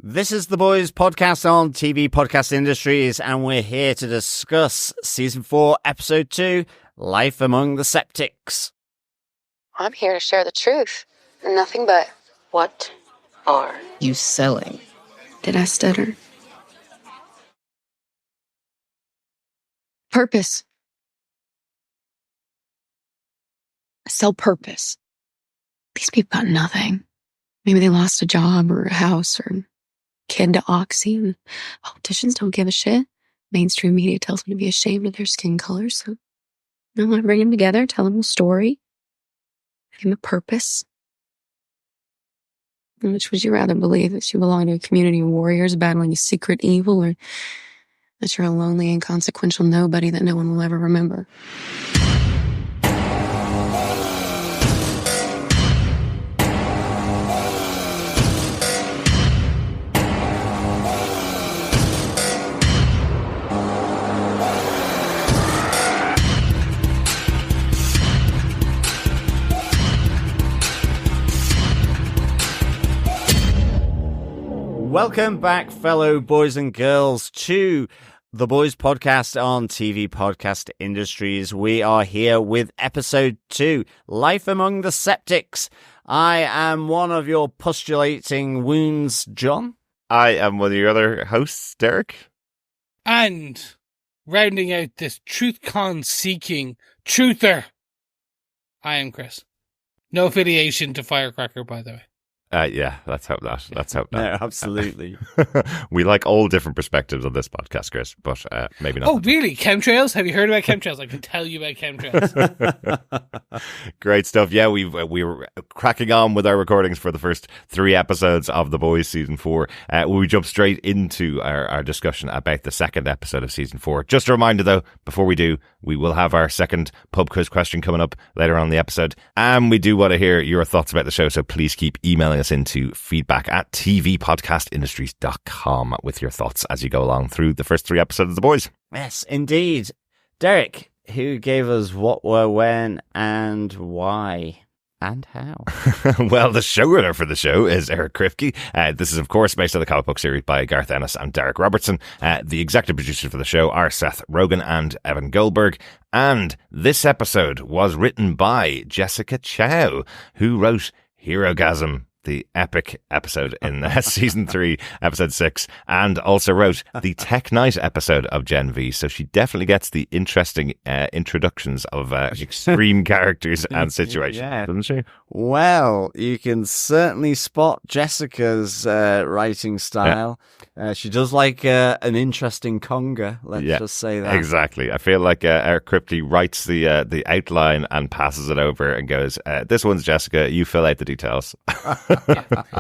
This is The Boys podcast on TV Podcast Industries, and we're here to discuss Season 4, Episode 2, Life Among the Septics. I'm here to share the truth. Nothing but. What are you selling? Did I stutter? Purpose. I sell purpose. These people got nothing. Maybe they lost a job or a house or a kid to Oxy, and politicians don't give a shit. Mainstream media tells me to be ashamed of their skin color, so I want to bring them together, tell them a story, give them a purpose. Which would you rather believe, that you belong to a community of warriors battling a secret evil, or that you're a lonely, inconsequential nobody that no one will ever remember? Welcome back, fellow boys and girls, to The Boys podcast on TV Podcast Industries. We are here with Episode 2, Life Among the Septics. I am one of your postulating wounds, John. I am one of your other hosts, Derek. And rounding out this TruthCon-seeking truther, I am Chris. No affiliation to Firecracker, by the way. Yeah, let's hope not. No, absolutely. We like all different perspectives on this podcast, Chris, but maybe not. Oh, really? Chemtrails? Have you heard about chemtrails? I can tell you about chemtrails. Great stuff. Yeah, we were cracking on with our recordings for the first 3 episodes of The Boys Season 4. We jump straight into our discussion about the second episode of Season 4. Just a reminder, though, before we do, we will have our second pub quiz question coming up later on in the episode. And we do want to hear your thoughts about the show, so please keep emailing us into feedback at tvpodcastindustries.com with your thoughts as you go along through the first 3 episodes of The Boys. Yes, indeed. Derek, who gave us what, where, when, and why? And how? Well, the showrunner for the show is Eric Kripke. This is, of course, based on the comic book series by Garth Ennis and Derek Robertson. The executive producers for the show are Seth Rogen and Evan Goldberg. And this episode was written by Jessica Chow, who wrote Herogasm, the epic episode in Season 3, Episode 6, and also wrote the Tech Night episode of Gen V. So she definitely gets the interesting introductions of extreme characters and situations, doesn't she? Well, you can certainly spot Jessica's writing style. Yeah. She does like an interesting conga, let's just say that. Exactly. I feel like Eric Kripke writes the outline and passes it over and goes, this one's Jessica, you fill out the details.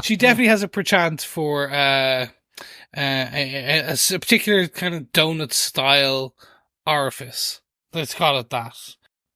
She definitely has a perchance for a particular kind of donut style orifice. Let's call it that.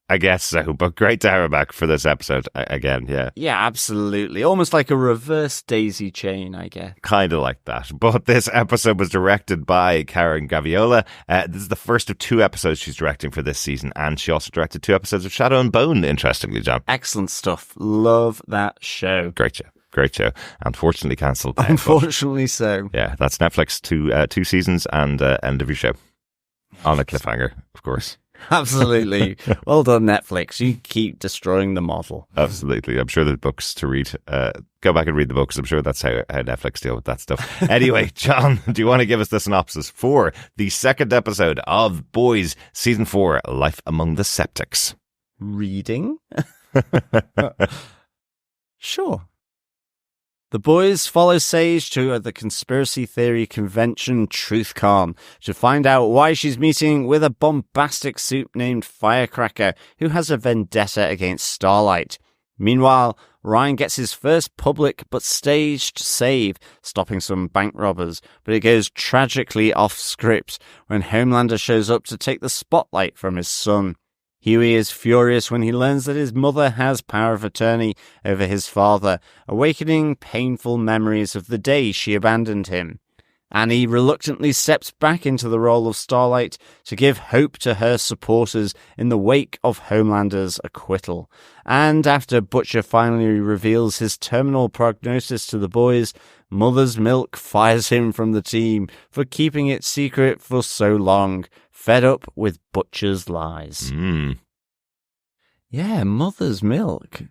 I guess so, but great to have her back for this episode again, yeah. Yeah, absolutely. Almost like a reverse daisy chain, I guess. Kind of like that. But this episode was directed by Karen Gaviola. This is the first of 2 episodes she's directing for this season, and she also directed 2 episodes of Shadow and Bone, interestingly, John. Excellent stuff. Love that show. Great show. Great show. Unfortunately cancelled. Unfortunately so. Yeah, that's Netflix, 2 seasons and end of your show. On a cliffhanger, of course. Absolutely. Well done, Netflix. You keep destroying the model. Absolutely. I'm sure there's books to read. Go back and read the books. I'm sure that's how Netflix deal with that stuff. Anyway, John, do you want to give us the synopsis for the second episode of Boys Season 4, Life Among the Septics? Reading? Sure. The boys follow Sage to the conspiracy theory convention TruthCon to find out why she's meeting with a bombastic suit named Firecracker who has a vendetta against Starlight. Meanwhile, Ryan gets his first public but staged save, stopping some bank robbers, but it goes tragically off script when Homelander shows up to take the spotlight from his son. Huey is furious when he learns that his mother has power of attorney over his father, awakening painful memories of the day she abandoned him. Annie reluctantly steps back into the role of Starlight to give hope to her supporters in the wake of Homelander's acquittal. And after Butcher finally reveals his terminal prognosis to the boys, Mother's Milk fires him from the team for keeping it secret for so long, fed up with Butcher's lies. Yeah, Mother's Milk.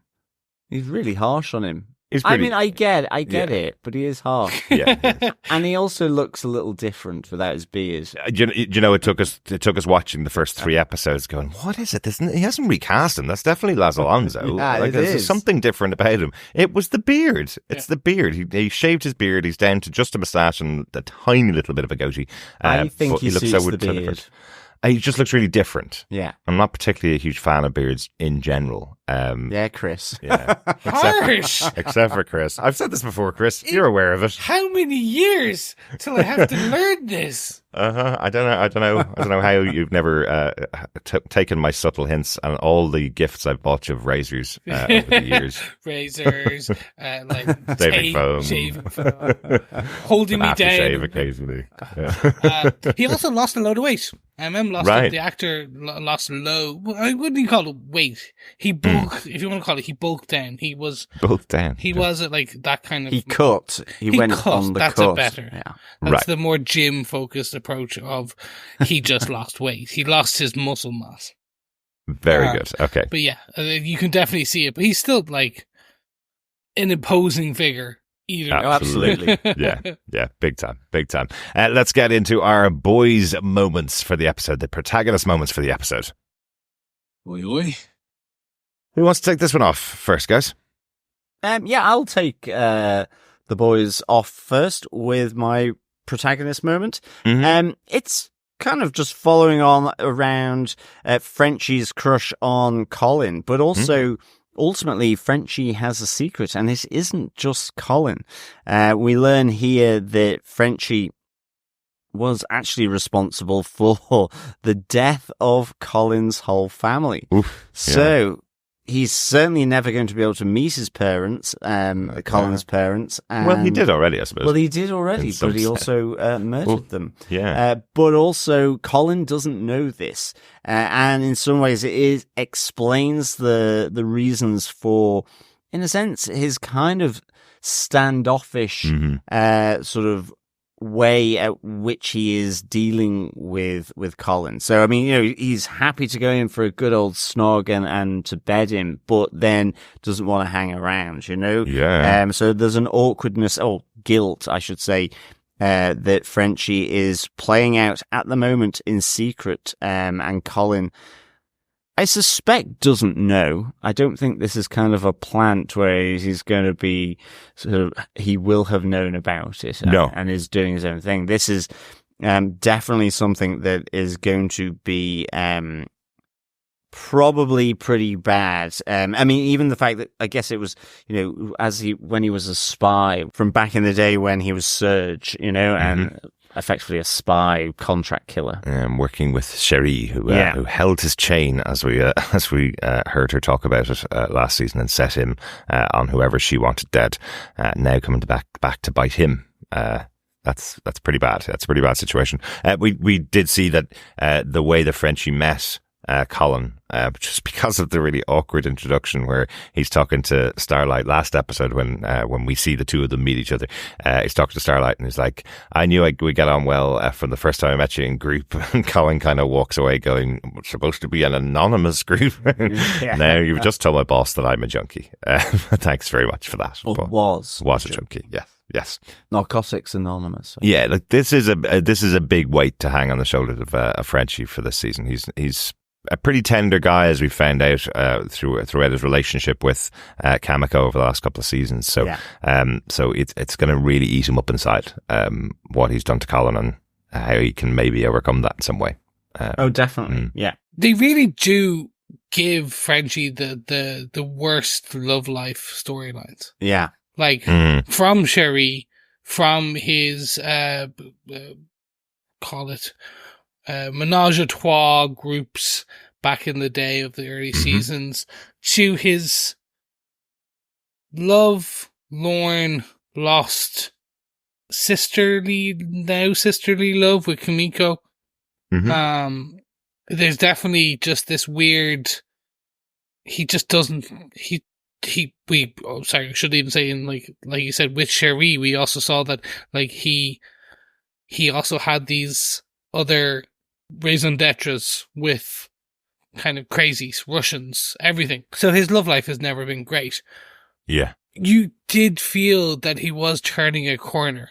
He's really harsh on him. I mean, I get it, but he is harsh. Yeah. And he also looks a little different without his beard. You know, it took us watching the first 3 episodes going, what is it? He hasn't recast him. That's definitely Laz Alonso. Yeah, there's something different about him. It was the beard. It's the beard. He shaved his beard. He's down to just a moustache and a tiny little bit of a goatee. I think he suits the beard. Different. He just looks really different. Yeah. I'm not particularly a huge fan of beards in general. Yeah, Chris. Yeah. Harsh. Except for Chris. I've said this before, Chris. You're aware of it. How many years till I have to learn this? I don't know how you've never taken my subtle hints and all the gifts I've bought you of razors over the years. Razors, like shaving foam, holding me down. Shave occasionally. Yeah. He also lost a load of weight. The actor lost I wouldn't call it weight. He bulked, if you want to call it, he bulked down. He was bulked down. He was like that kind of. He cut. He went cut. On the That's cut. A better. Yeah. That's the more gym focused approach of he just lost weight. He lost his muscle mass. Very good. Okay. But yeah, you can definitely see it. But he's still like an imposing figure. Either. Absolutely. Yeah, big time. Let's get into our boys' moments for the episode, the protagonist moments for the episode. Oi, oi. Who wants to take this one off first, guys? Yeah, I'll take the boys off first with my protagonist moment. Mm-hmm. It's kind of just following on around Frenchie's crush on Colin, but also... Ultimately, Frenchie has a secret, and this isn't just Colin. We learn here that Frenchie was actually responsible for the death of Colin's whole family. Oof, so he's certainly never going to be able to meet his parents, Colin's parents. Well, he did already, I suppose. Well, he did already, but he also murdered them. Yeah. But also, Colin doesn't know this. And in some ways, it explains the reasons for, in a sense, his kind of standoffish sort of way at which he is dealing with Colin. So, I mean, you know, he's happy to go in for a good old snog and to bed him, but then doesn't want to hang around, you know? Yeah. So there's an awkwardness, guilt, I should say, that Frenchie is playing out at the moment in secret, and Colin, I suspect, doesn't know. I don't think this is kind of a plant where he's going to be he will have known about it and is doing his own thing. This is definitely something that is going to be probably pretty bad. I mean, even the fact that I guess it was, you know, when he was a spy from back in the day when he was Surge, you know, and effectively a spy contract killer. Working with Cherie, who held his chain as we heard her talk about it last season and set him on whoever she wanted dead. Now coming back to bite him. That's pretty bad. That's a pretty bad situation. We did see that the way the Frenchie met Colin, just because of the really awkward introduction where he's talking to Starlight last episode when we see the two of them meet each other. He's talking to Starlight and he's like, I knew we get on well from the first time I met you in group. And Colin kind of walks away going, it's supposed to be an anonymous group. Now you've just told my boss that I'm a junkie. Thanks very much for that. Was a junkie. Yes. Narcotics Anonymous. So. Yeah, like this is a big weight to hang on the shoulders of Frenchie for this season. He's a pretty tender guy, as we found out throughout his relationship with Kamiko over the last couple of seasons. So, so it's going to really eat him up inside what he's done to Colin and how he can maybe overcome that in some way. Definitely, yeah. They really do give Frenchie the worst love life storylines. Yeah, like from Cherie, from his call it. Menage a trois groups back in the day of the early seasons to his lorn, lost sisterly love with Kimiko. Mhm. There's definitely just this weird. He just doesn't. Sorry, I should even say like you said with Cherie, we also saw that like he also had these other raison d'etres with kind of crazies, Russians, everything. So his love life has never been great. Yeah. You did feel that he was turning a corner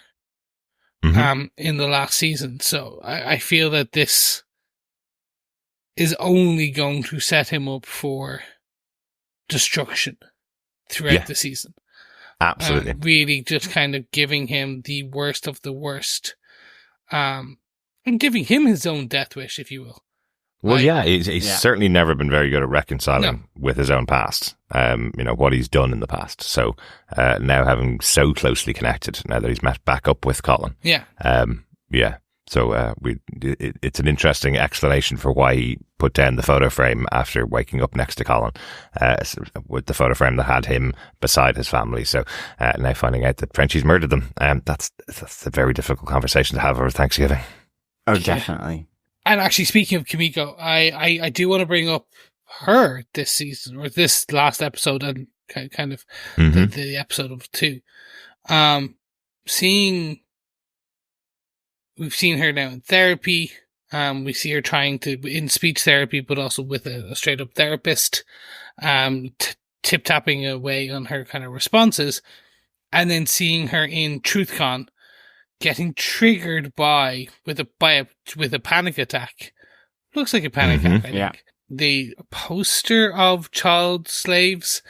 in the last season. So I feel that this is only going to set him up for destruction throughout the season. Absolutely. Really just kind of giving him the worst of the worst. And giving him his own death wish, if you will. Well, he's certainly never been very good at reconciling with his own past, what he's done in the past. So now having so closely connected, now that he's met back up with Colin. Yeah. So it's an interesting explanation for why he put down the photo frame after waking up next to Colin, with the photo frame that had him beside his family. So now finding out that Frenchie's murdered them, that's a very difficult conversation to have over Thanksgiving. Oh, definitely. And actually, speaking of Kimiko, I do want to bring up her this season, or this last episode, and kind of the episode of 2. We've seen her now in therapy. We see her trying to, in speech therapy, but also with a straight up therapist, tip-tapping away on her kind of responses. And then seeing her in TruthCon getting triggered with a panic attack. Looks like a panic attack, I think. Yeah. The poster of child slaves.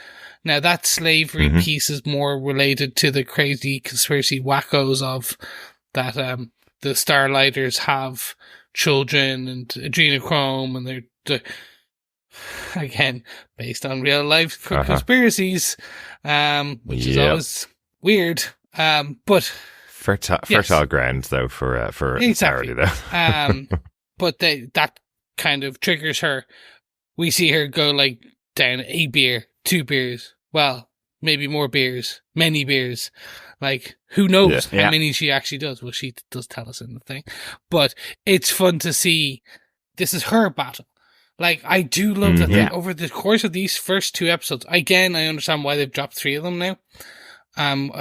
Now that slavery piece is more related to the crazy conspiracy wackos of that the Starlighters have children and adrenochrome, and they're again based on real life conspiracies, which is always weird. But fertile ground though for exactly. parody though. But that kind of triggers her. We see her go like down a beer, 2 beers, well, maybe more beers, many beers. Like, who knows how many she actually does? Well, she does tell us in the thing. But it's fun to see this is her battle. Like, I do love that over the course of these first 2 episodes, again, I understand why they've dropped 3 of them now.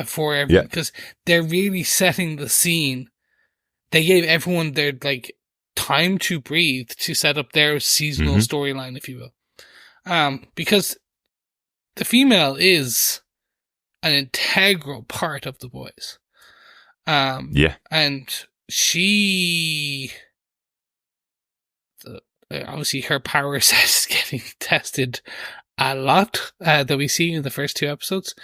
For everyone, because they're really setting the scene. They gave everyone their, like, time to breathe to set up their seasonal storyline, if you will. Because the female is an integral part of the boys. And she, obviously her power set is getting tested a lot, that we see in the first 2 episodes.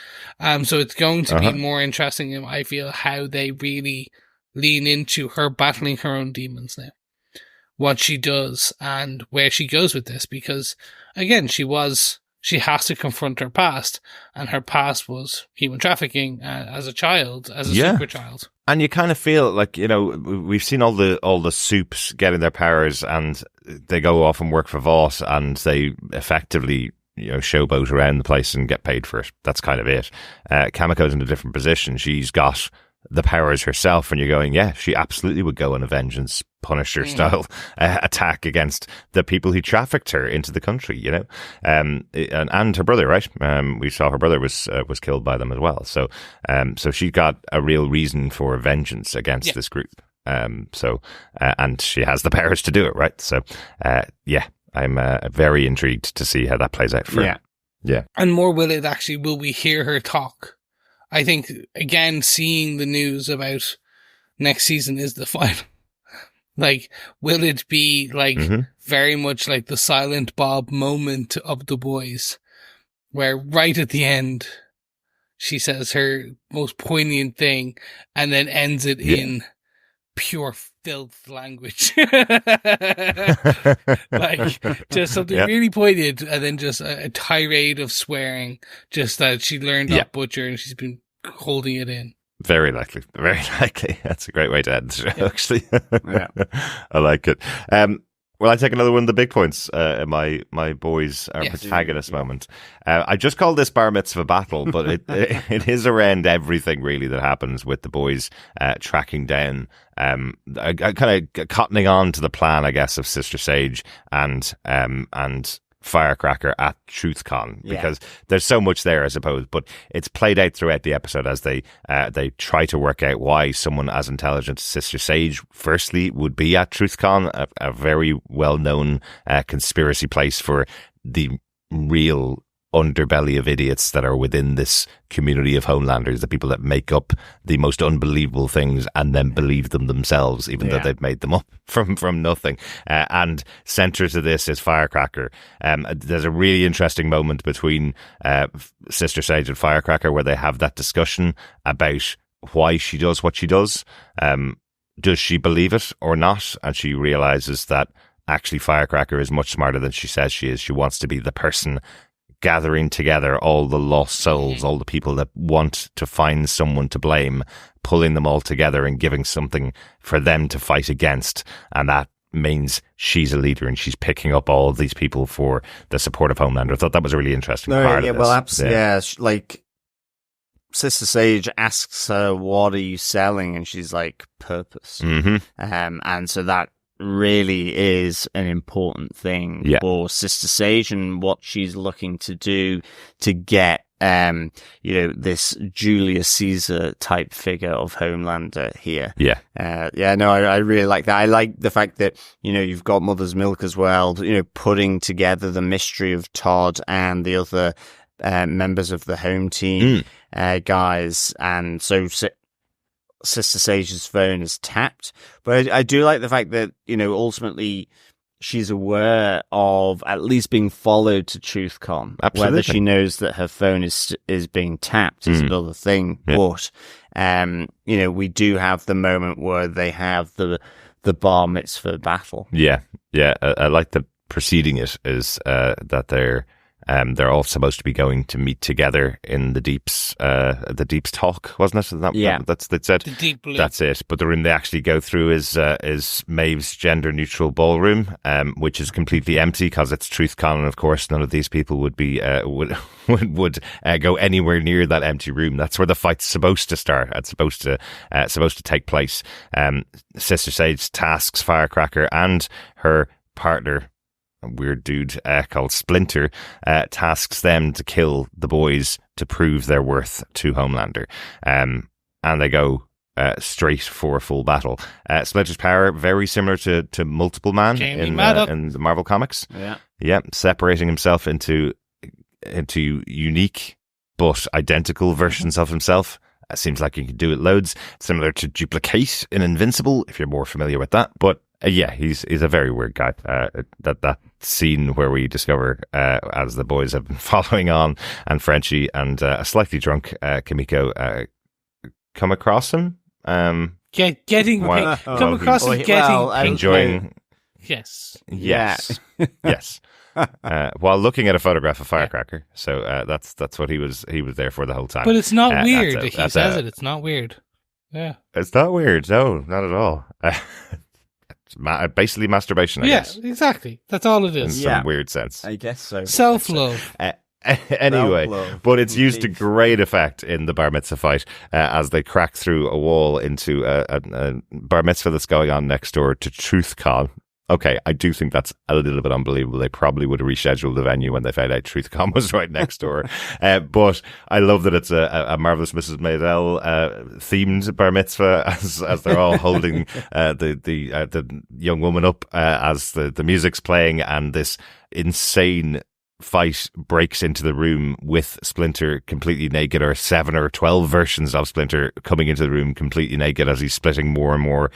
So it's going to be more interesting, I feel, how they really lean into her battling her own demons now. What she does and where she goes with this, because again, she has to confront her past, and her past was human trafficking as a child, as a super child. And you kind of feel like, we've seen all the soups getting their powers, and they go off and work for Voss, and they effectively, showboat around the place and get paid for it. That's kind of it. Kamiko's in a different position. She's got the powers herself, and you're going, she absolutely would go on a vengeance Punisher style attack against the people who trafficked her into the country, and her brother, right? We saw her brother was killed by them as well. So she got a real reason for vengeance against this group. And she has the powers to do it, right? So, I'm very intrigued to see how that plays out for her. Yeah. And more will we hear her talk? I think, again, seeing the news about next season is the final. Like, will it be, like, very much like the Silent Bob moment of the boys, where right at the end, she says her most poignant thing and then ends it in pure filth language. Like, just something really poignant, and then just a tirade of swearing, just that she learned off Butcher and she's been holding it in. Very likely. Very likely. That's a great way to end the show, actually. I like it. Well, I take another one of the big points in my boys are protagonist moment. I just call this bar mitzvah battle, but it is around everything really that happens with the boys tracking down, kind of cottoning on to the plan, I guess, of Sister Sage and Firecracker at TruthCon, because there's so much there, I suppose, but it's played out throughout the episode as they try to work out why someone as intelligent as Sister Sage firstly would be at TruthCon, a very well-known conspiracy place for the real underbelly of idiots that are within this community of Homelanders, the people that make up the most unbelievable things and then believe them themselves, even though they've made them up from nothing. And centre to this is Firecracker. There's a really interesting moment between Sister Sage and Firecracker where they have that discussion about why she does what she does. Does she believe it or not? And she realizes that actually Firecracker is much smarter than she says she is. She wants to be the person gathering together all the lost souls, all the people that want to find someone to blame, pulling them all together and giving something for them to fight against. And that means she's a leader and she's picking up all of these people for the support of Homelander. I thought that was a really interesting part of this. Well, absolutely. Yeah, like Sister Sage asks her, what are you selling? And she's like, purpose. Mm-hmm. And so that really is an important thing for Sister Sage and what she's looking to do to get this Julius Caesar type figure of Homelander here. I really like that. I like the fact that you've got Mother's Milk as well, putting together the mystery of Todd and the other members of the home team guys, and so Sister Sage's phone is tapped. But I do like the fact that, ultimately she's aware of at least being followed to TruthCon. Absolutely. Whether she knows that her phone is being tapped is another thing. Yeah. But, we do have the moment where they have the bar mitzvah battle. Yeah. I like that preceding it is that they're all supposed to be going to meet together in the Deep's talk, wasn't it? That's they said. The Deep Blue. That's it. But they actually go through is Maeve's gender neutral ballroom, which is completely empty because it's TruthCon, and of course none of these people would be would go anywhere near that empty room. That's where the fight's supposed to start. It's supposed to take place. Sister Sage tasks Firecracker and her partner, a weird dude called Splinter, tasks them to kill the boys to prove their worth to Homelander. And they go straight for a full battle. Splinter's power, very similar to Multiple Man in the Marvel Comics. Yeah, separating himself into unique but identical versions of himself. Seems like he can do it loads. Similar to Duplicate in Invincible, if you're more familiar with that. But he's a very weird guy. That scene where we discover, as the boys have been following on, and Frenchie and a slightly drunk Kimiko come across him. Come across him enjoying. Yes. While looking at a photograph of Firecracker. So that's what he was there for the whole time. But it's not weird. He says it. It's not weird. Yeah. It's not weird. No, not at all. Basically masturbation, I guess. Yeah, exactly. That's all it is. In some weird sense. I guess so. Self-love. Anyway, Self-love. but it's used to great effect in the bar mitzvah fight as they crack through a wall into a bar mitzvah that's going on next door to TruthCon. Okay, I do think that's a little bit unbelievable. They probably would have rescheduled the venue when they found out TruthCon was right next door. But I love that it's a Marvelous Mrs. Maisel themed bar mitzvah as they're all holding the young woman up as the music's playing, and this insane fight breaks into the room with Splinter completely naked, or 7 or 12 versions of Splinter coming into the room completely naked as he's splitting more and more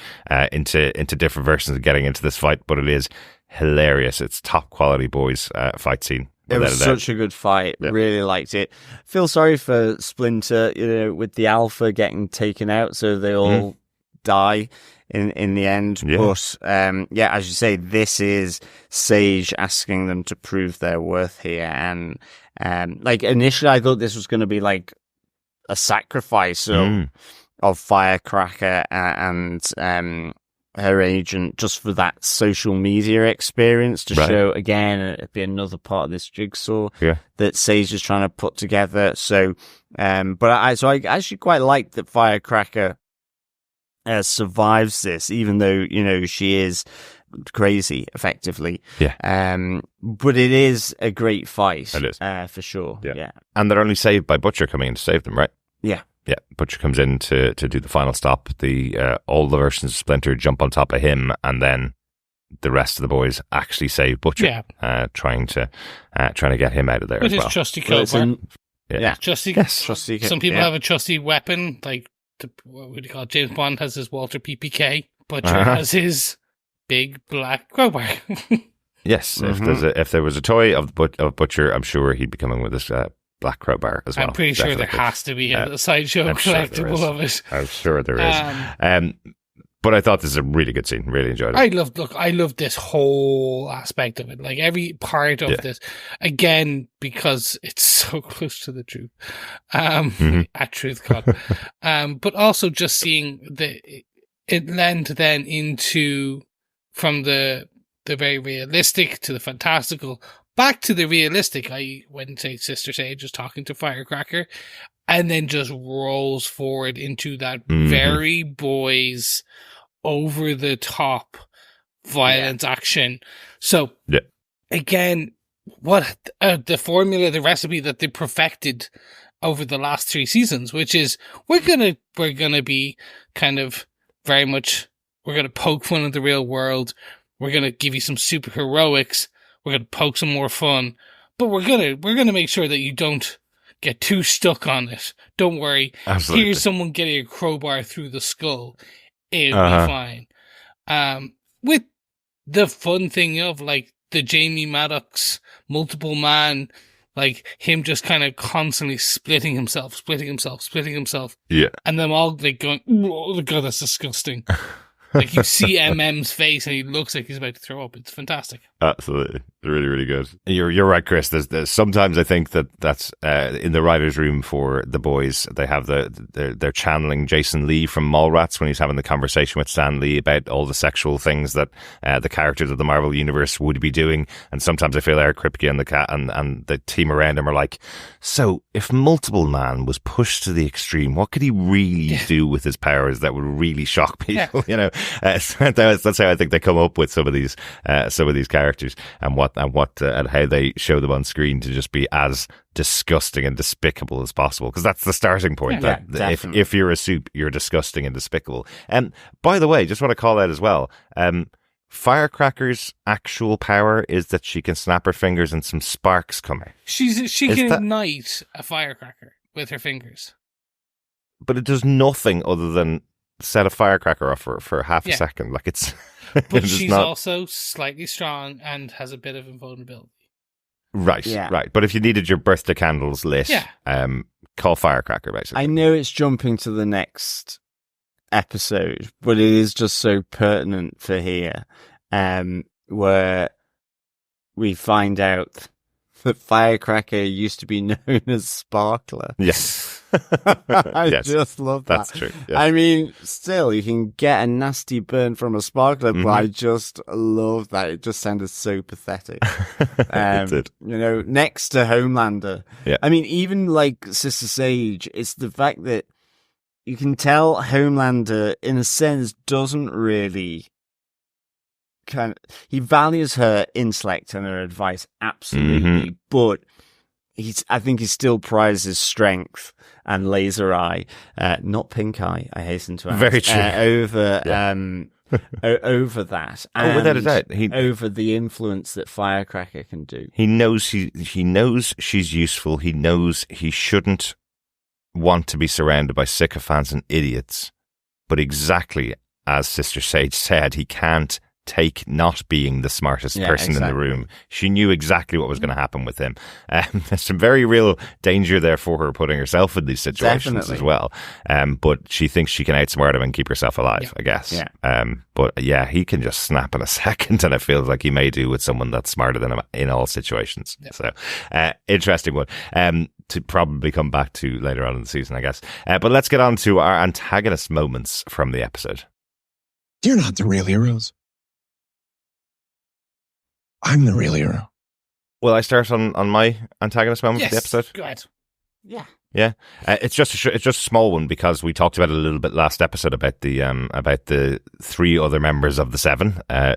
into different versions and getting into this fight. But it is hilarious. It's top quality boys fight scene. It was such a good fight. Yeah. Really liked it. Feel sorry for Splinter, with the Alpha getting taken out, so they all die in the end. Yeah. But as you say, this is Sage asking them to prove their worth here. And initially I thought this was going to be like a sacrifice of Firecracker and her agent just for that social media experience to Right. show again, it'd be another part of this jigsaw Yeah. that Sage is trying to put together. So, but I actually quite like that Firecracker survives this, even though, you know, she is crazy effectively. Yeah. But it is a great fight. It is. For sure. Yeah. Yeah. And they're only saved by Butcher coming in to save them, right? Yeah. Yeah, Butcher comes in to do the final stop. All the versions of Splinter jump on top of him, and then the rest of the boys actually save Butcher. Yeah. Trying to get him out of there With as his well. trusty Well, it's crowbar. yeah. Trusty. Yes. Trusty. Some people yeah. have a trusty weapon, like what would you call it? James Bond has his Walter PPK. Butcher Uh-huh. has his big black crowbar. Yes, Mhm. if there was a toy of Butcher, I'm sure he'd be coming with this black crowbar as well. I'm pretty sure there Definitely. has to be a sideshow I'm sure there collectible is. of it. I'm sure there is. Um, But I thought this is a really good scene. Really enjoyed it. I love this whole aspect of it. Like every part of this, again, because it's so close to the truth, at TruthCon. But also just seeing it lend then into, from the very realistic to the fantastical, back to the realistic. When say Sister Sage is talking to Firecracker, and then just rolls forward into that very boys over the top violence action. So again, what the formula, the recipe that they perfected over the last 3 seasons, which is we're gonna be kind of very much, we're gonna poke fun at the real world. We're gonna give you some super heroics. We're gonna poke some more fun, but we're gonna make sure that you don't get too stuck on it. Don't worry. Absolutely. Here's someone getting a crowbar through the skull. It'll be fine. With the fun thing of like the Jamie Maddox multiple man, like him just kind of constantly splitting himself. Yeah. And them all like going, oh God, that's disgusting. Like you see MM's face and he looks like he's about to throw up. It's fantastic. Absolutely. Really, really good. You're right, Chris. There's sometimes I think that's in the writer's room for the boys. They have they're channeling Jason Lee from Mallrats when he's having the conversation with Stan Lee about all the sexual things that the characters of the Marvel Universe would be doing. And sometimes I feel Eric Kripke and the cat and the team around him are like, so if Multiple Man was pushed to the extreme, what could he really do with his powers that would really shock people? You know, that's how I think they come up with some of these characters and how they show them on screen to just be as disgusting and despicable as possible, because that's the starting point. If you're a soup, you're disgusting and despicable. And by the way, just want to call out as well, Firecracker's actual power is that she can snap her fingers and some sparks come out. She can ignite a firecracker with her fingers, but it does nothing other than set a firecracker off for half a second. Like it's. But she's also slightly strong and has a bit of invulnerability. Right, right. But if you needed your birthday candles lit, call Firecracker, basically. I know it's jumping to the next episode, but it is just so pertinent for here, where we find out that Firecracker used to be known as Sparkler. Yes. I just love that. That's true. Yes. I mean, still, you can get a nasty burn from a sparkler, but I just love that. It just sounded so pathetic. It did. You know, next to Homelander. Yeah. I mean, even like Sister Sage, it's the fact that you can tell Homelander, in a sense, doesn't really he values her intellect and her advice, absolutely, but I think he still prizes strength and laser eye, not pink eye, I hasten to add. Very true. Over that. And without a doubt. Over the influence that Firecracker can do. He knows she's useful. He knows he shouldn't want to be surrounded by sycophants and idiots. But exactly as Sister Sage said, he can't take not being the smartest person in the room. She knew exactly what was going to happen with him. There's some very real danger there for her putting herself in these situations as well. But she thinks she can outsmart him and keep herself alive, I guess. Yeah. But yeah, he can just snap in a second, and it feels like he may do with someone that's smarter than him in all situations. Yeah. So, interesting one. To probably come back to later on in the season, I guess. But let's get on to our antagonist moments from the episode. You're not the real heroes. I'm the real hero. Will I start on my antagonist moment of the episode? Go ahead. Yeah. It's just a small one because we talked about it a little bit last episode about the three other members of the Seven. I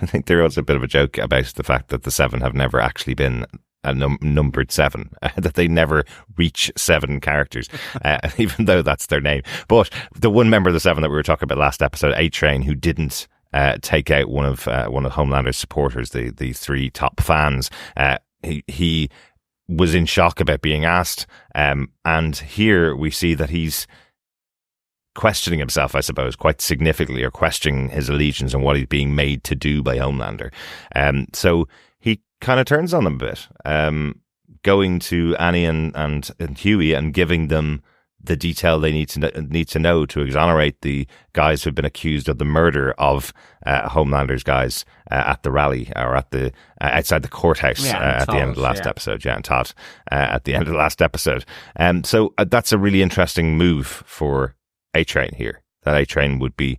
think there was a bit of a joke about the fact that the Seven have never actually been a numbered seven, that they never reach seven characters, even though that's their name. But the one member of the Seven that we were talking about last episode, A-Train, who didn't take out one of Homelander's supporters, the three top fans, he was in shock about being asked, and here we see that he's questioning himself, I suppose, quite significantly, or questioning his allegiance and what he's being made to do by Homelander. So he kind of turns on them a bit, going to Annie and Hughie and giving them the detail they need to know to exonerate the guys who've been accused of the murder of Homelander's guys at the rally, or at the outside the courthouse at the end of the last episode. Yeah, and Todd at the end of the last episode. So that's a really interesting move for A-Train here. That A-Train would be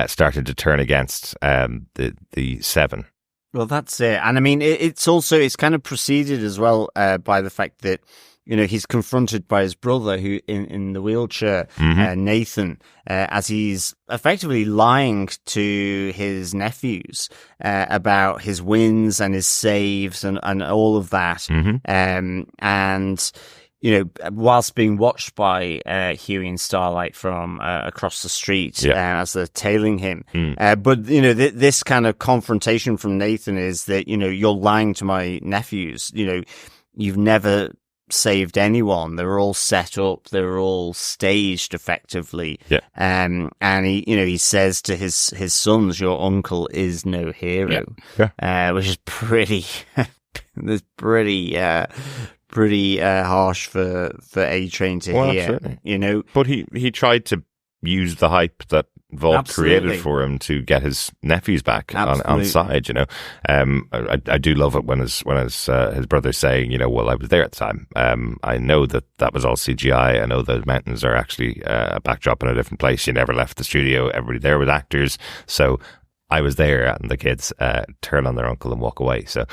starting to turn against the Seven. Well, that's it. And I mean, it's kind of preceded as well by the fact that, you know, he's confronted by his brother who in the wheelchair, Nathan, as he's effectively lying to his nephews about his wins and his saves and all of that. And, you know, whilst being watched by Hughie and Starlight from across the street as they're tailing him. But, you know, this kind of confrontation from Nathan is that, you know, you're lying to my nephews. You know, you've never saved anyone. They're all set up. They're all staged effectively. And he says to his sons, your uncle is no hero. Which is pretty harsh for A-Train to hear. Absolutely. You know, but he tried to use the hype that Vault created for him to get his nephews back on side. You know, I do love it when his brother's saying, you know, well, I was there at the time. I know that was all CGI. I know those mountains are actually a backdrop in a different place. You never left the studio. Everybody there was actors, so I was there. And the kids turn on their uncle and walk away. So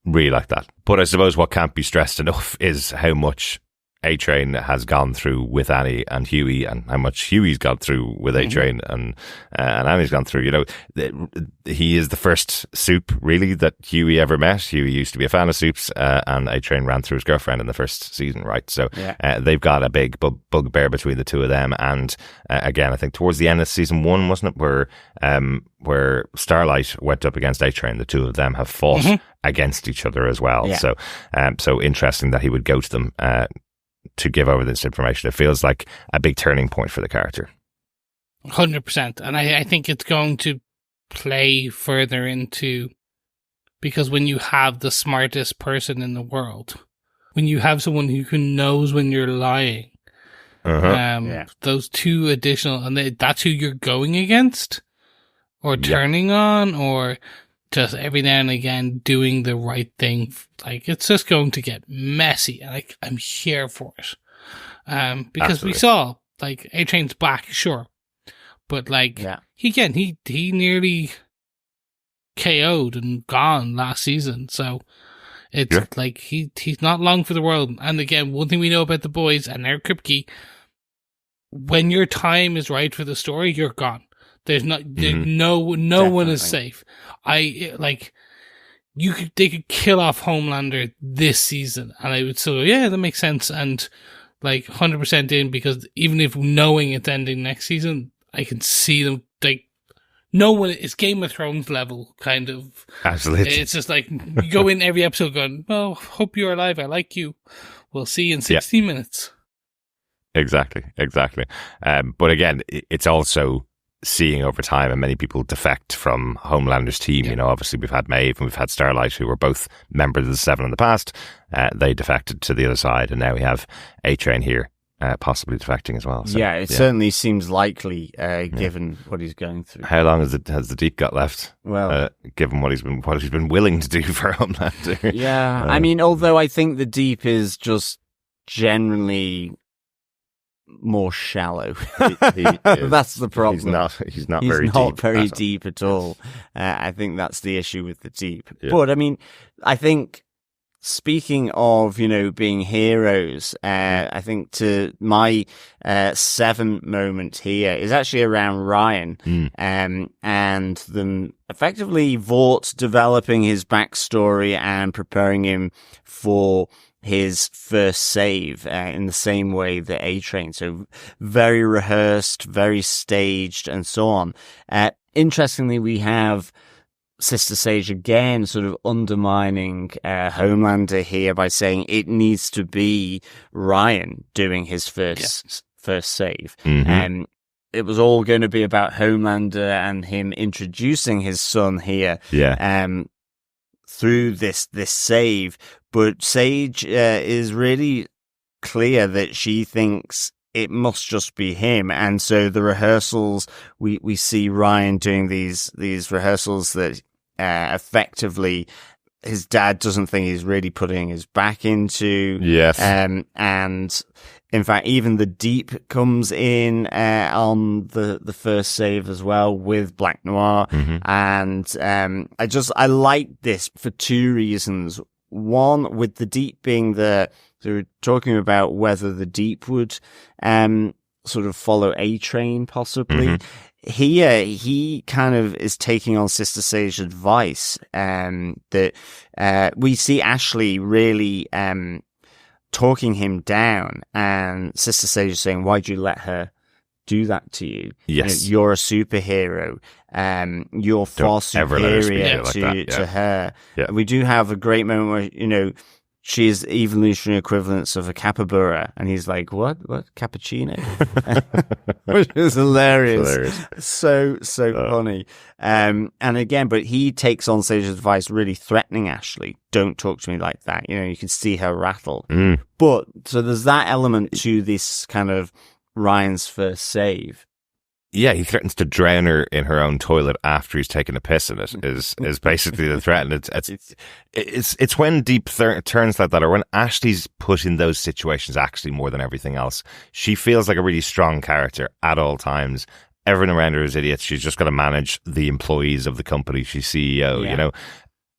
really like that. But I suppose what can't be stressed enough is how much A-Train has gone through with Annie and Hughie, and how much Hughie's gone through with A-Train and Annie's gone through. You know, he is the first Soup really that Hughie ever met. Hughie used to be a fan of Soup's, and A-Train ran through his girlfriend in the first season, right? So they've got a big bugbear between the two of them. And again, I think towards the end of season 1, wasn't it, where Starlight went up against A-Train, the two of them have fought against each other as well. So interesting that he would go to them to give over this information. It feels like a big turning point for the character. 100%. And I think it's going to play further into, because when you have the smartest person in the world, when you have someone who knows when you're lying, those two additional, and that's who you're going against or turning on, or just every now and again doing the right thing. Like, it's just going to get messy, and I'm here for it. Because Absolutely. We saw, like, A-Train's back, sure. But, like, he nearly KO'd and gone last season. So, it's like, he's not long for the world. And again, one thing we know about the boys and Eric Kripke, when your time is right for the story, you're gone. There's no one is safe. They could kill off Homelander this season, and I would still go, yeah, that makes sense, and like 100% in, because even if knowing it's ending next season, I can see them, like, no one, it's Game of Thrones level kind of. Absolutely. It's just like, you go in every episode going, well, hope you're alive, I like you, we'll see you in 60 minutes. Exactly. But again, it's also seeing over time, and many people defect from Homelander's team. You know, obviously we've had Maeve and we've had Starlight, who were both members of the Seven in the past. They defected to the other side, and now we have A-Train here, possibly defecting as well. So, it certainly seems likely, given what he's going through. How long has the Deep got left? Well, given what he's been willing to do for Homelander. I mean, although I think the Deep is just generally more shallow. He That's the problem. He's not very deep deep at all. I think that's the issue with the deep. Yeah. But I mean, I think speaking of, being heroes, I think to my 7 moment here is actually around Ryan, and them effectively Vought developing his backstory and preparing him for his first save in the same way that A-Train. So very rehearsed, very staged, and so on. Interestingly, we have Sister Sage again sort of undermining Homelander here by saying it needs to be Ryan doing his first save. Mm-hmm. It was all going to be about Homelander and him introducing his son here. Through this save, but Sage is really clear that she thinks it must just be him, and so the rehearsals we see Ryan doing these rehearsals that effectively his dad doesn't think he's really putting his back into. Yes, and in fact, even the Deep comes in on the first save as well with Black Noir. And I like this for 2 reasons. One, with the Deep being so we're talking about whether the Deep would sort of follow A-Train possibly. Here, he kind of is taking on Sister Sage's advice that we see Ashley really talking him down, and Sister Sage is saying, why'd you let her do that to you? Yes. You're a superhero. You're far superior to her. Yeah. We do have a great moment where, she is evolutionary equivalence of a capybara, and he's like, what cappuccino? Which is hilarious. So funny. And again, but he takes on Sage's advice, really threatening Ashley. Don't talk to me like that. You can see her rattle. But so there's that element to this kind of Ryan's first save. Yeah, he threatens to drown her in her own toilet after he's taken a piss in it. Is basically the threat, and it's when Deep turns like that, or when Ashley's put in those situations, actually more than everything else, she feels like a really strong character at all times. Everyone around her is idiots. She's just got to manage the employees of the company. She's CEO,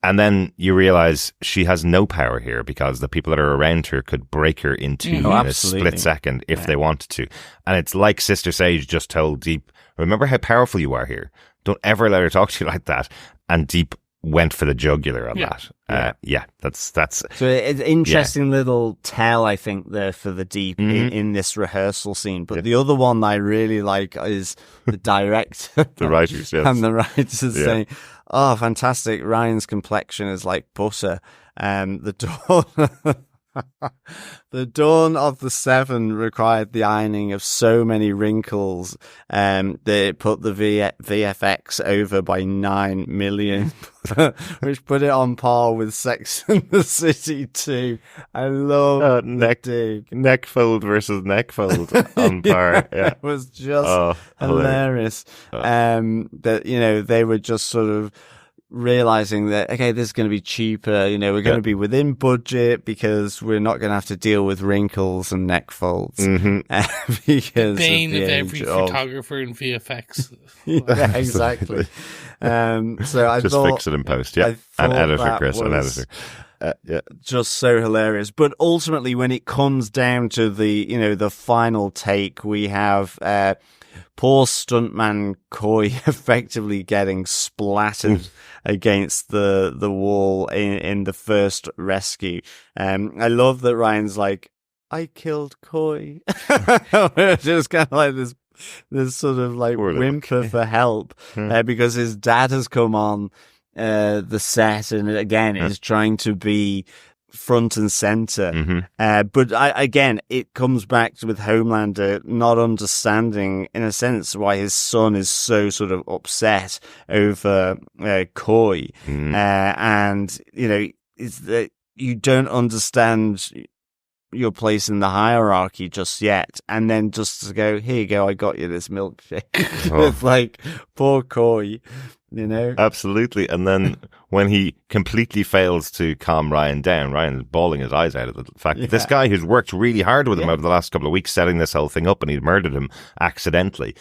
And then you realize she has no power here because the people that are around her could break her in two in a split second if they wanted to. And it's like Sister Sage just told Deep, remember how powerful you are here. Don't ever let her talk to you like that. And Deep went for the jugular on that. That's so it's an interesting little tell, I think, there for the Deep in this rehearsal scene. But the other one I really like is the director, the writers, and the writers saying, "Oh, fantastic! Ryan's complexion is like butter." The dawn of the 7 required the ironing of so many wrinkles that it put the VFX over by 9 million, which put it on par with Sex and the City 2. I love neck fold versus neck fold on par. It was just hilarious. That they were just sort of realizing that, okay, this is going to be cheaper, we're going to be within budget because we're not going to have to deal with wrinkles and neck folds. Because bane of every photographer in VFX. Yeah, exactly. So I just thought, fix it in post, and editor, Chris, an editor. Just so hilarious. But ultimately, when it comes down to the final take, we have poor stuntman Coy effectively getting splattered against the wall in the first rescue. I love that Ryan's like, I killed Coy. Just kind of like this sort of like whimper for help because his dad has come on the set and again is trying to be front and center. But again, it comes back with Homelander not understanding, in a sense, why his son is so sort of upset over Coy. And, is that you don't understand your place in the hierarchy just yet. And then just to go, here you go, I got you this milkshake. It's like, poor Coy. you know? Absolutely. And then when he completely fails to calm Ryan down, Ryan's bawling his eyes out at the fact that this guy who's worked really hard with him over the last couple of weeks setting this whole thing up, and he'd murdered him accidentally.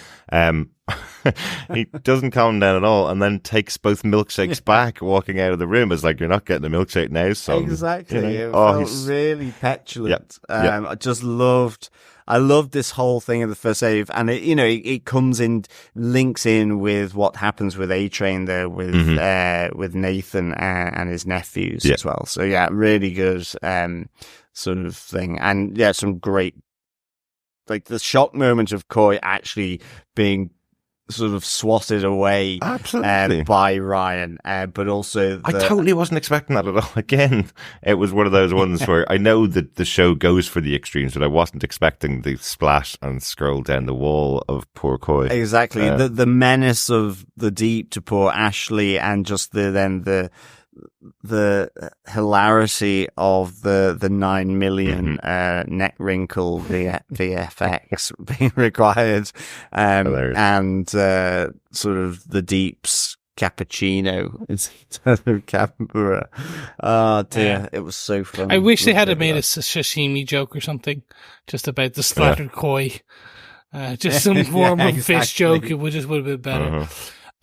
He doesn't calm down at all, and then takes both milkshakes back, walking out of the room. It's like, you're not getting a milkshake now, son. Exactly. You know? It felt really petulant. I just loved this whole thing of the first save, and it comes in, links in with what happens with A-Train there with Nathan and his nephews as well. So yeah, really good sort of thing, and yeah, some great, like the shock moment of Coy actually being sort of swatted away by Ryan, but also I totally wasn't expecting that at all. Again, it was one of those ones where I know that the show goes for the extremes, but I wasn't expecting the splash and scroll down the wall of poor Coy. Exactly. The menace of the deep to poor Ashley, and just the hilarity of the 9 million neck wrinkle VFX being required, and sort of the deep's cappuccino instead of Capybara. Oh dear, it was so fun. I wish they had made a sashimi joke or something just about the splattered Koi. Just some form of fish joke. It would have been better.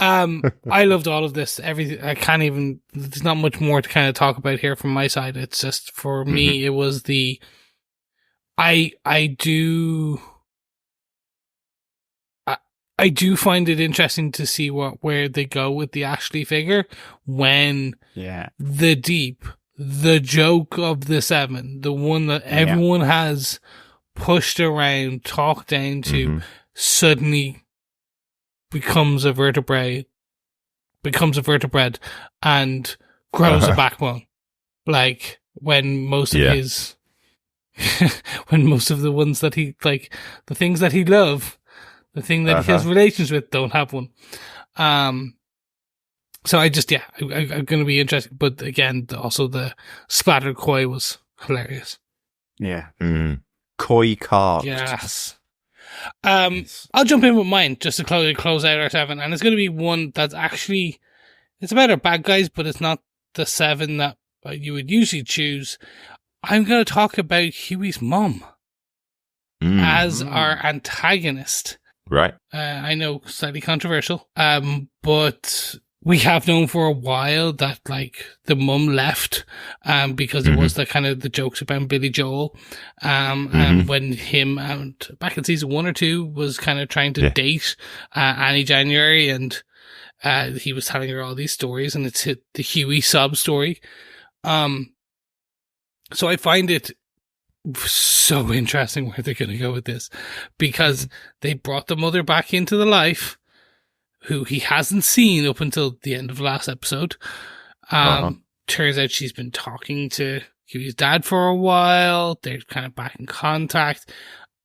I loved all of this. Everything. I can't even. There's not much more to kind of talk about here from my side. It's just, for me, it was the. I do find it interesting to see where they go with the Ashley figure when the deep, the joke of the 7, the one that everyone has pushed around, talked down to, suddenly becomes a vertebrate and grows a backbone. Like when most of his, when most of the ones that he, like, the things that he loves, the thing that he has relations with, don't have one. So I just, I'm going to be interested. But again, also the splattered Koi was hilarious. Yeah. Koi carved. Yes. I'll jump in with mine just to close out our 7, and it's going to be one that's actually, it's about our bad guys, but it's not the 7 that you would usually choose. I'm going to talk about Huey's mom as our antagonist. Right. I know, slightly controversial, but we have known for a while that, like, the mum left because it was the kind of the jokes about Billy Joel, and when him, and back in season 1 or 2, was kind of trying to date Annie January, and he was telling her all these stories, and it's the Huey sob story. So I find it so interesting where they're going to go with this, because they brought the mother back into the life, who he hasn't seen up until the end of the last episode. Turns out she's been talking to Huey's dad for a while. They're kind of back in contact,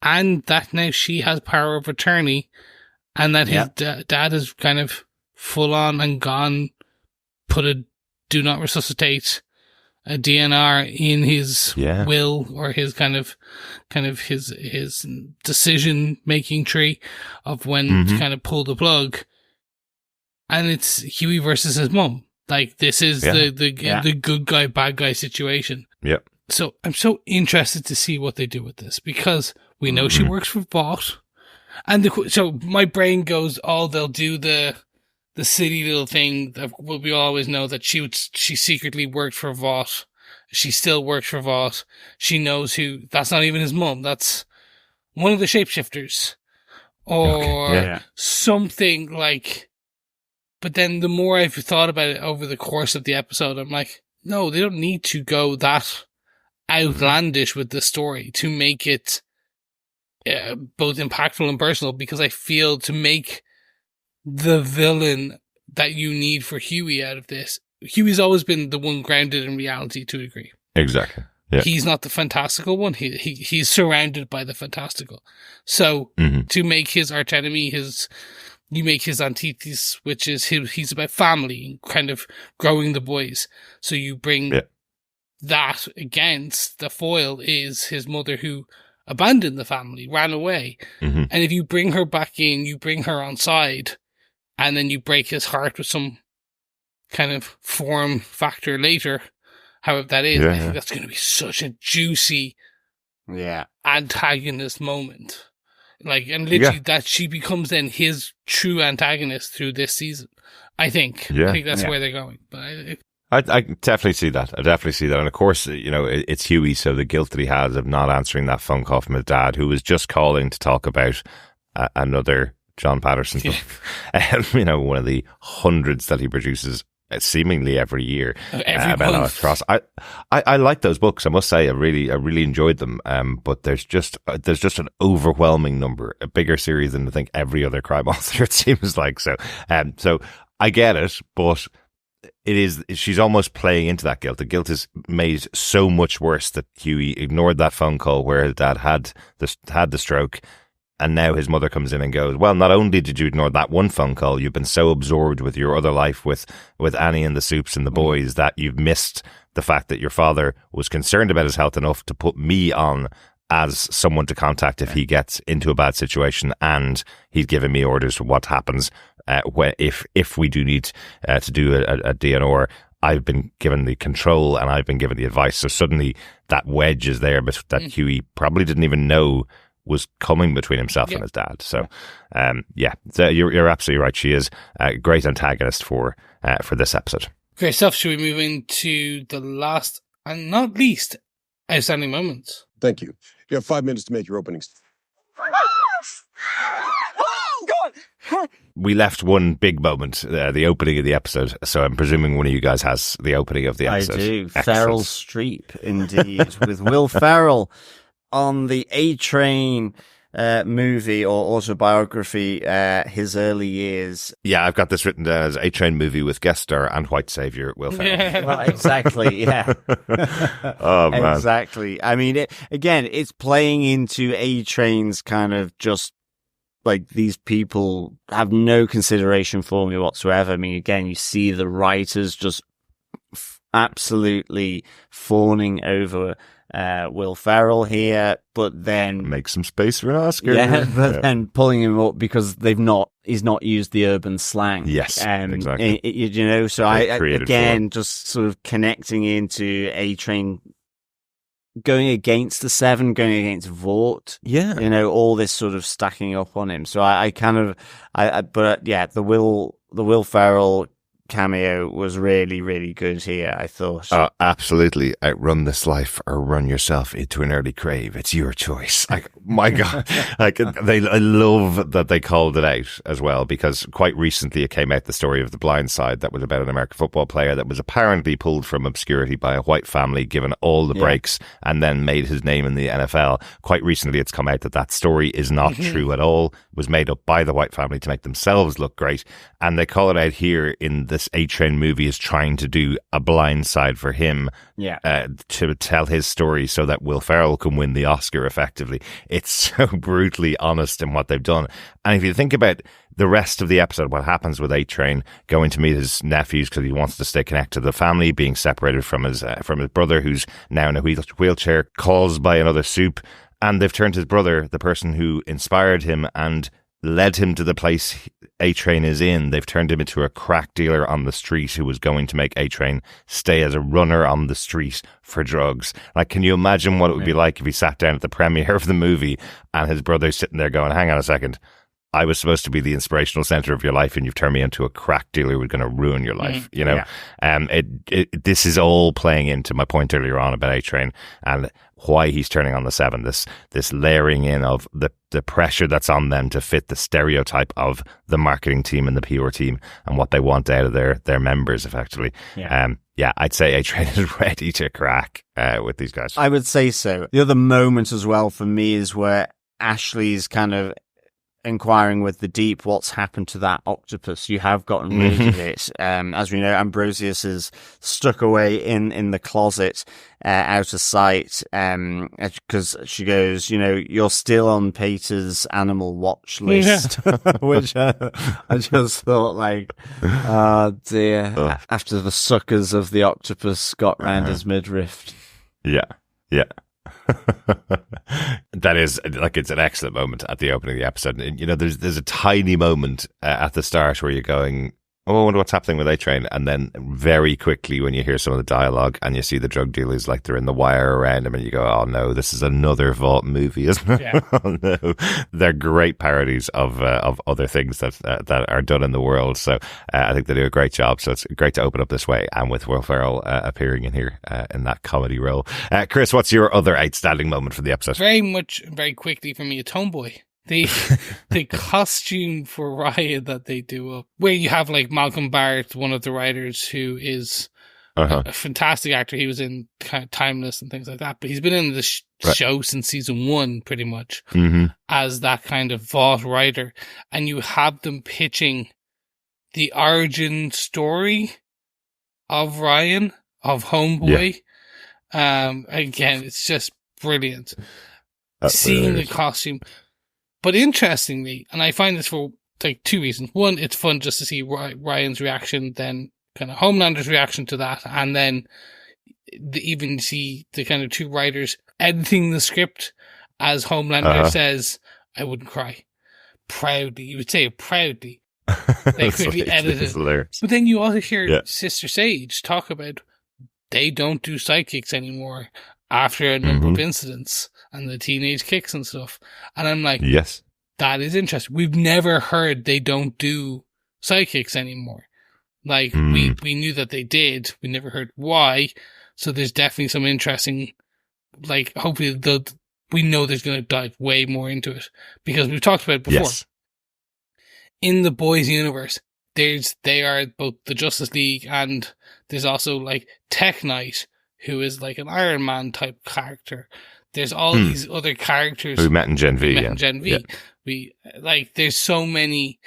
and that now she has power of attorney, and that his dad is kind of full on and gone, put a do not resuscitate, a DNR in his will, or his kind of his decision making tree of when to kind of pull the plug. And it's Huey versus his mum. Like, this is the good guy, bad guy situation. Yep. So I'm so interested to see what they do with this, because we know she works for Vought. And so my brain goes, they'll do the silly little thing that we always know, that she secretly worked for Vought. She still works for Vought. She knows that's not even his mum. That's one of the shapeshifters. Or something like. But then the more I've thought about it over the course of the episode, I'm like, no, they don't need to go that outlandish with the story to make it both impactful and personal, because I feel to make the villain that you need for Huey out of this, Huey's always been the one grounded in reality to a degree. Exactly. Yeah. He's not the fantastical one. He's surrounded by the fantastical. So to make his archenemy, you make his antithesis, which is he's about family and kind of growing the boys. So you bring that against the foil is his mother, who abandoned the family, ran away. And if you bring her back in, you bring her on side, and then you break his heart with some kind of form factor later, however that is. I think that's going to be such a juicy antagonist moment. Like, and literally that she becomes then his true antagonist through this season. I think that's where they're going. But I definitely see that. And of course, you know, it's Hughie, so the guilt that he has of not answering that phone call from his dad, who was just calling to talk about another John Patterson book. You know, one of the hundreds that he produces seemingly every year about Alex Cross. I like those books. I must say, I really enjoyed them. But there's just an overwhelming number, a bigger series than I think every other crime author, it seems like. So I get it, but she's almost playing into that guilt. The guilt is made so much worse that Hughie ignored that phone call where his dad had the stroke. And now his mother comes in and goes, well, not only did you ignore that one phone call, you've been so absorbed with your other life with Annie and the Soups and the boys that you've missed the fact that your father was concerned about his health enough to put me on as someone to contact if he gets into a bad situation, and he's given me orders for what happens if we do need to do a DNR. I've been given the control and I've been given the advice. So suddenly that wedge is there, but that Hughie probably didn't even know was coming between himself and his dad. So, so you're absolutely right. She is a great antagonist for this episode. Great stuff. Should we move into the last and not least outstanding moments? Thank you. You have 5 minutes to make your openings. We left one big moment, the opening of the episode. So I'm presuming one of you guys has the opening of the episode. I do. Ferrell Streep, indeed, with Will Ferrell on the A-Train movie or autobiography, his early years. Yeah, I've got this written down as A-Train movie with guest star and white savior Will Ferrell. Well, exactly, yeah. Oh, man. Exactly. I mean, it's playing into A-Train's kind of just like, these people have no consideration for me whatsoever. I mean, again, you see the writers just absolutely fawning over Will Ferrell here, but then make some space for an Oscar. Yeah, but then pulling him up because he's not used the urban slang. Yes, exactly. You know, so I again just sort of connecting into A-Train going against the Seven, going against Vought. Yeah, you know, all this sort of stacking up on him. So the Will Ferrell cameo was really, really good here, I thought. Oh, absolutely. Outrun this life or run yourself into an early grave. It's your choice. Like, my God. I love that they called it out as well, because quite recently it came out the story of The Blind Side that was about an American football player that was apparently pulled from obscurity by a white family, given all the breaks, and then made his name in the NFL. Quite recently it's come out that story is not true at all. It was made up by the white family to make themselves look great. And they call it out here in this A-Train movie is trying to do a Blind Side for him to tell his story so that Will Ferrell can win the Oscar effectively. It's so brutally honest in what they've done. And if you think about the rest of the episode, what happens with A-Train going to meet his nephews because he wants to stay connected to the family, being separated from his brother who's now in a wheelchair, caused by another Soup, and they've turned his brother, the person who inspired him and led him to the place A-Train is in, they've turned him into a crack dealer on the street who was going to make A-Train stay as a runner on the street for drugs. Like, can you imagine what it would be like if he sat down at the premiere of the movie and his brother's sitting there going, hang on a second, I was supposed to be the inspirational center of your life and you've turned me into a crack dealer who's going to ruin your life, you know? Yeah. This is all playing into my point earlier on about A-Train and why he's turning on the Seven, this layering in of the pressure that's on them to fit the stereotype of the marketing team and the PR team and what they want out of their members, effectively. I'd say A-Train is ready to crack with these guys. I would say so. The other moment as well for me is where Ashley's kind of inquiring with the Deep what's happened to that octopus. You have gotten rid of it. As we know, Ambrosius is stuck away in the closet, out of sight, because she goes, you know, you're still on Peter's animal watch list, which I just thought, like, oh dear, after the suckers of the octopus got round his midriff. Yeah. That is, like, it's an excellent moment at the opening of the episode. And, you know, there's a tiny moment at the start where you're going, oh, I wonder what's happening with A-Train. And then very quickly when you hear some of the dialogue and you see the drug dealers, like, they're in the wire around him, and you go, oh no, this is another Vault movie, isn't it? Yeah. Oh no. They're great parodies of other things that are done in the world. So I think they do a great job. So it's great to open up this way, and with Will Ferrell appearing in here in that comedy role. Chris, what's your other outstanding moment from the episode? Very quickly for me, it's Homeboy. The costume for Ryan that they do up, where you have like Malcolm Barrett, one of the writers, who is a fantastic actor. He was in kind of Timeless and things like that, but he's been in the show since season 1 pretty much as that kind of vault writer. And you have them pitching the origin story of Ryan, of Homeboy. Yeah. Again, it's just brilliant. Seeing the costume. But interestingly, and I find this for like 2 reasons. One, it's fun just to see Ryan's reaction, then kind of Homelander's reaction to that, and then even see the kind of 2 writers editing the script as Homelander says, I wouldn't cry. Proudly. You would say it proudly. They quickly edited it. But then you also hear Sister Sage talk about they don't do sidekicks anymore after a number of incidents and the teenage kicks and stuff. And I'm like, yes, that is interesting. We've never heard they don't do sidekicks anymore. Like, we knew that they did. We never heard why. So there's definitely some interesting, like, hopefully we know there's going to dive way more into it. Because we've talked about it before. Yes. In the Boys universe, they are both the Justice League, and there's also, like, Tech Knight, who is like an Iron Man type character. There's all these other characters we met in Gen V. We like, there's so many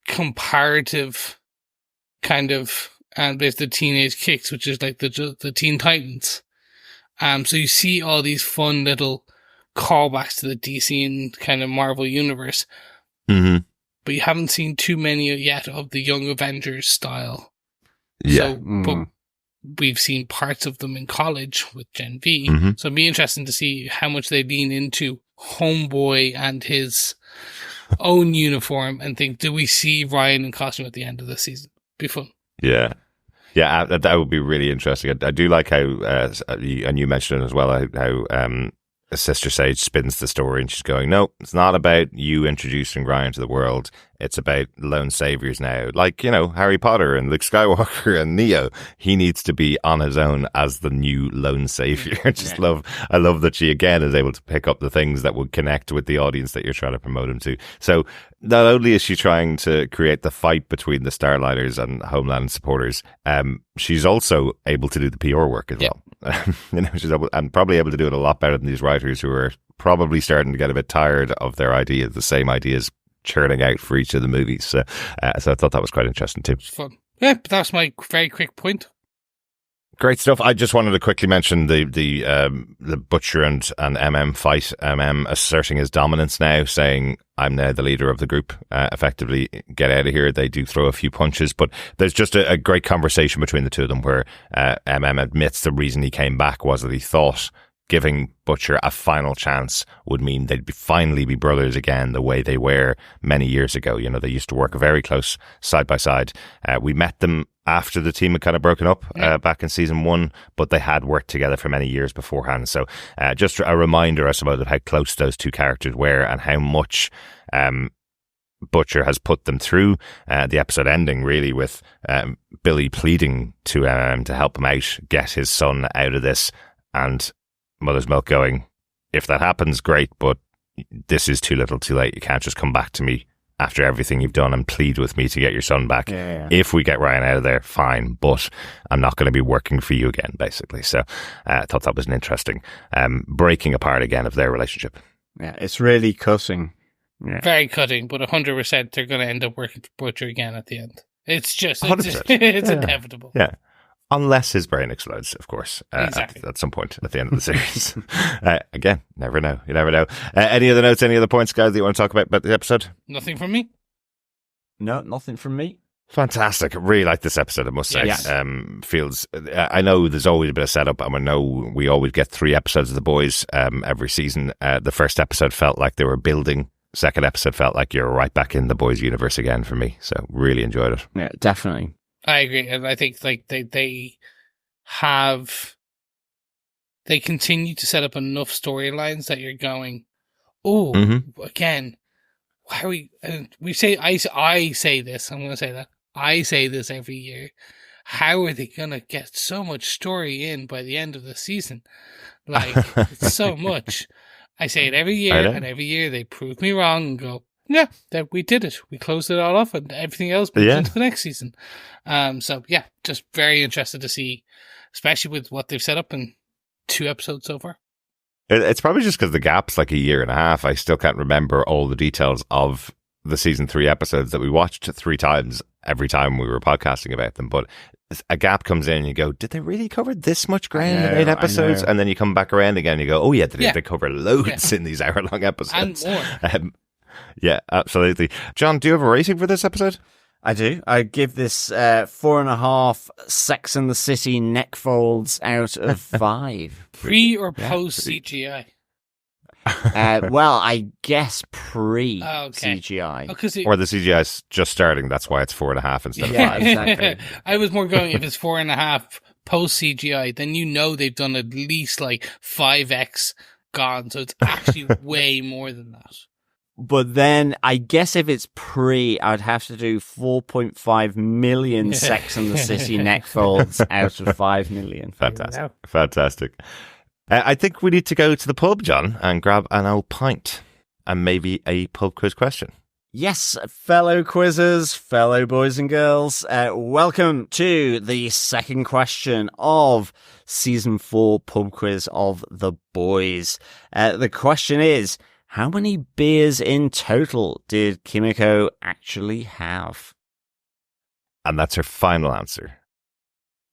comparative kind of, and there's the Teenage Kicks, which is like the Teen Titans. So you see all these fun little callbacks to the DC and kind of Marvel universe. But you haven't seen too many yet of the Young Avengers style. Yeah. But we've seen parts of them in college with Gen V. So it'd be interesting to see how much they lean into Homeboy and his own uniform and think, do we see Ryan in costume at the end of the season? Be fun. Yeah. Yeah, that would be really interesting. I do like how, and you mentioned it as well, how Sister Sage spins the story, and she's going, no, it's not about you introducing Ryan to the world. It's about lone saviors now. Like, you know, Harry Potter and Luke Skywalker and Neo. He needs to be on his own as the new lone savior. I love that she again is able to pick up the things that would connect with the audience that you're trying to promote him to. So not only is she trying to create the fight between the Starlighters and Homeland supporters, she's also able to do the PR work as well. You know, she's probably able to do it a lot better than these writers who are probably starting to get a bit tired of their ideas, the same ideas churning out for each of the movies. So I thought that was quite interesting too. It's fun. Yeah, but that's my very quick point. Great stuff. I just wanted to quickly mention the Butcher and MM fight. MM asserting his dominance now, saying, I'm now the leader of the group. Effectively, get out of here. They do throw a few punches, but there's just a great conversation between the two of them where MM admits the reason he came back was that he thought giving Butcher a final chance would mean they'd finally be brothers again the way they were many years ago. You know, they used to work very close side by side. We met them after the team had kind of broken up back in season 1, but they had worked together for many years beforehand. So just a reminder, I suppose, of how close those two characters were and how much Butcher has put them through. The episode ending really with Billy pleading to help him out, get his son out of this, and Mother's Milk going, if that happens, great, but this is too little too late. You can't just come back to me after everything you've done and plead with me to get your son back. Yeah. If we get Ryan out of there, fine, but I'm not going to be working for you again, basically. So I thought that was an interesting breaking apart again of their relationship. Yeah, it's really cutting. Yeah. Very cutting, but 100% they're going to end up working for Butcher again at the end. It's just, it's inevitable. Yeah. Unless his brain explodes, of course, exactly. at some point at the end of the series. Again, never know. You never know. Any other notes, any other points, guys, that you want to talk about the episode? Nothing from me. No, nothing from me. Fantastic. I really like this episode, I must say. Yes. I know there's always a bit of setup, and I know we always get 3 episodes of The Boys every season. The first episode felt like they were building. Second episode felt like you're right back in The Boys universe again for me. So really enjoyed it. Yeah, definitely. I agree. And I think like they continue to set up enough storylines that you're going, again, why are we? And we say I say this. I'm going to say that I say this every year. How are they going to get so much story in by the end of the season? Like it's so much. I say it every year, and every year they prove me wrong and go, yeah, that we did it. We closed it all off, and everything else moves into the next season. So yeah, just very interested to see, especially with what they've set up in 2 episodes so far. It's probably just because the gap's like a year and a half. I still can't remember all the details of the season 3 episodes that we watched 3 times every time we were podcasting about them. But a gap comes in and you go, did they really cover this much ground in 8 episodes? And then you come back around again and you go, oh yeah, they cover loads in these hour-long episodes. And more. Yeah, absolutely. John, do you have a rating for this episode? I do. I give this 4.5 Sex and the City neck folds out of 5. Pre or post CGI? Well, I guess pre okay. CGI. Or the CGI is just starting. That's why it's 4.5 instead of 5. Exactly. I was more going, if it's 4.5 post CGI, then you know they've done at least like 5x gone. So it's actually way more than that. But then I guess if it's pre, I'd have to do 4.5 million Sex and the City neck folds out of 5 million. Fantastic. Fantastic. I think we need to go to the pub, John, and grab an old pint and maybe a pub quiz question. Yes, fellow quizzers, fellow boys and girls, welcome to the second question of Season 4 pub quiz of The Boys. The question is, how many beers in total did Kimiko actually have? And that's her final answer.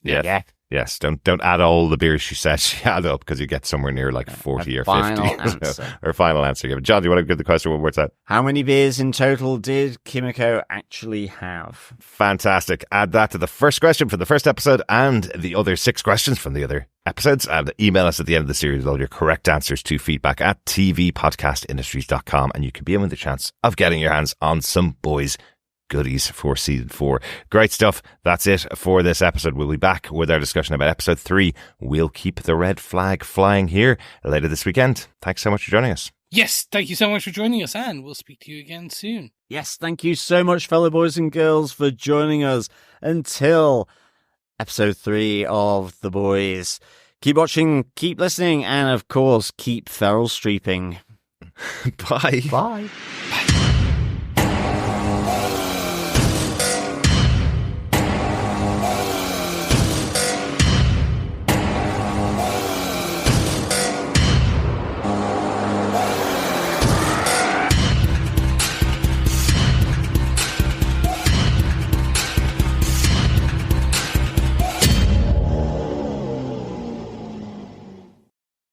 Yes. Yeah. Yes, don't add all the beers she said she had up because you get somewhere near like 40 or 50. Answer. Her final answer. John, do you want to give the question one more time? How many beers in total did Kimiko actually have? Fantastic. Add that to the first question from the first episode and the other 6 questions from the other episodes, and email us at the end of the series with all your correct answers to feedback@tvpodcastindustries.com, and you can be in with the chance of getting your hands on some Boys goodies for season 4. Great stuff. That's it for this episode. We'll be back with our discussion about episode 3. We'll keep the red flag flying here later this weekend. Thanks so much for joining us. Yes, thank you so much for joining us, and we'll speak to you again soon. Yes, thank you so much, fellow boys and girls, for joining us until episode 3 of The Boys. Keep watching, keep listening, and of course, keep feral streeping. Bye. Bye.